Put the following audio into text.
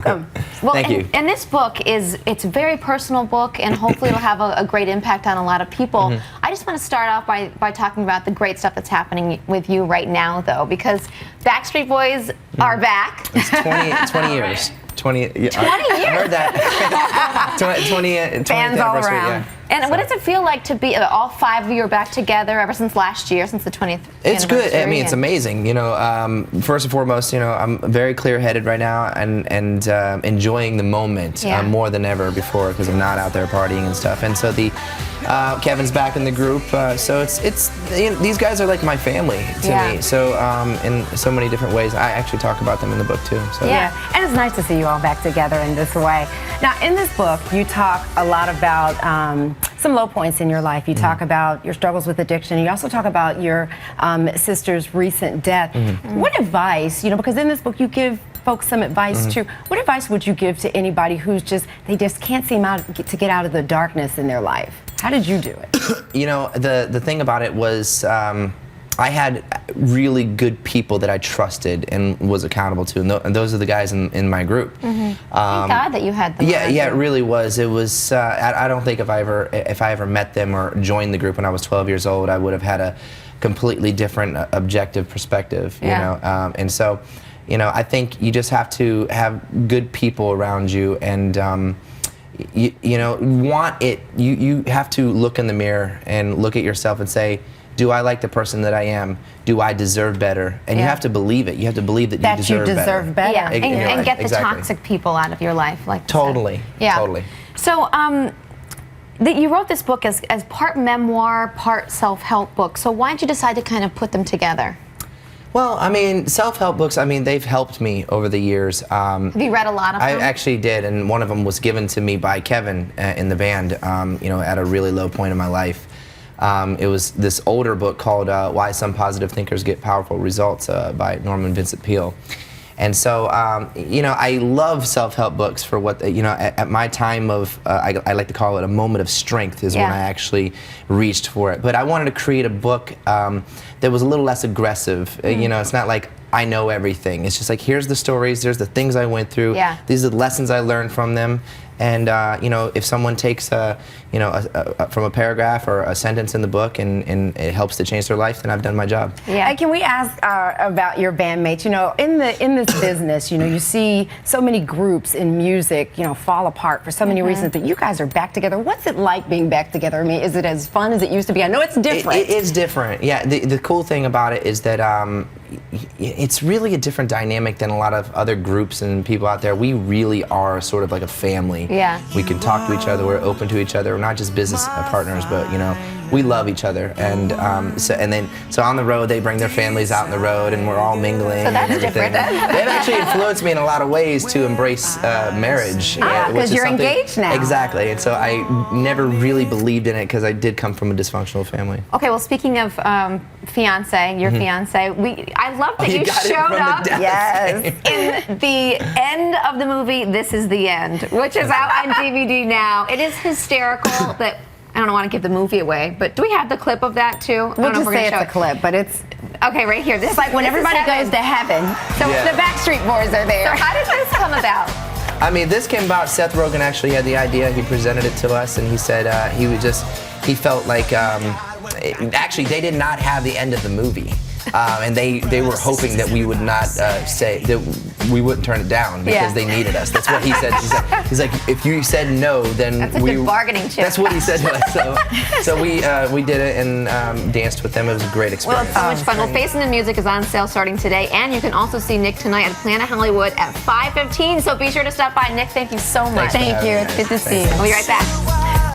Well, Thank you. And this book it's a very personal book, and hopefully it'll have a great impact on a lot of people. I just want to start off by talking about the great stuff that's happening with you right now, though, because Backstreet Boys are back. It's 20 years. 20 years. I heard that. 20 Fans all around. Yeah. And what does it feel like to be all 5 of you are back together ever since last year, since the 20th It's good. I mean, anniversary? it's amazing. You know, first and foremost, you know, I'm very clear-headed right now and enjoying the moment more than ever before, because I'm not out there partying and stuff. And so Kevin's back in the group, so it's you know, these guys are like my family to me. So in so many different ways, I actually talk about them in the book too. So. Yeah, and it's nice to see you all back together in this way. Now, in this book, you talk a lot about some low points in your life. You talk about your struggles with addiction. You also talk about your sister's recent death. What advice, you know, because in this book you give folks some advice too. What advice would you give to anybody who's they just can't seem to get out of the darkness in their life? How did you do it? You know, the thing about it was I had really good people that I trusted and was accountable to, and those are the guys in my group. Thank God that you had them. Yeah, it really was. It was. I don't think if I ever met them or joined the group when I was 12 years old, I would have had a completely different objective perspective. You know, and so, you know, I think you just have to have good people around you, and you know, you have to look in the mirror and look at yourself and say, do I like the person that I am? Do I deserve better? And you have to believe it. You have to believe that you deserve better. Yeah, and get the toxic people out of your life. Like totally. Yeah. Totally. So you wrote this book as part memoir, part self-help book. So why did you decide to kind of put them together? Well, I mean, self-help books, I mean, they've helped me over the years. Have you read a lot of them? I actually did, and one of them was given to me by Kevin in the band, you know, at a really low point in my life. It was this older book called Why Some Positive Thinkers Get Powerful Results by Norman Vincent Peale. And so, you know, I love self-help books for what, you know, at my time of, I like to call it a moment of strength is when I actually reached for it. But I wanted to create a book that was a little less aggressive. You know, it's not like I know everything. It's just like, here's the stories, there's the things I went through, these are the lessons I learned from them. And you know, if someone takes you know, from a paragraph or a sentence in the book and it helps to change their life, then I've done my job. Yeah. And can we ask about your bandmates? You know, in this business, you know, you see so many groups in music, you know, fall apart for so many reasons. But you guys are back together. What's it like being back together? I mean, is it as fun as it used to be? I know it's different. It is different. Yeah. The cool thing about it is that it's really a different dynamic than a lot of other groups and people out there. We really are sort of like a family. Yeah. We can talk to each other. We're open to each other. We're not just business partners, but you know, we love each other. And so on the road, they bring their families out on the road, and we're all mingling. So that's and everything. different. They've actually influenced me in a lot of ways to embrace marriage. Because you're engaged now. Exactly. And so I never really believed in it because I did come from a dysfunctional family. Okay. Well, speaking of fiance, your fiance, I love that you showed up in the end of the movie, This Is the End, which is out on DVD now. It is hysterical that, I don't want to give the movie away, but do we have the clip of that too? We'll just say it's a clip, but it's... Okay, right here. It's like when everybody goes to heaven, so the Backstreet Boys are there. So how did this come about? I mean, this came about, Seth Rogen actually had the idea, he presented it to us, and he said he felt like, actually they did not have the end of the movie. And they were hoping that we would not say that we wouldn't turn it down because they needed us. That's what he said. He's like, if you said no, then that's a good bargaining chip. That's what he said to us. So we did it and danced with them. It was a great experience. Well, it's so much fun. Well, Facing the Music is on sale starting today, and you can also see Nick tonight at Planet Hollywood at 5:15. So be sure to stop by. Nick, thank you so much. Thank you. It's good to see you. We'll be right back.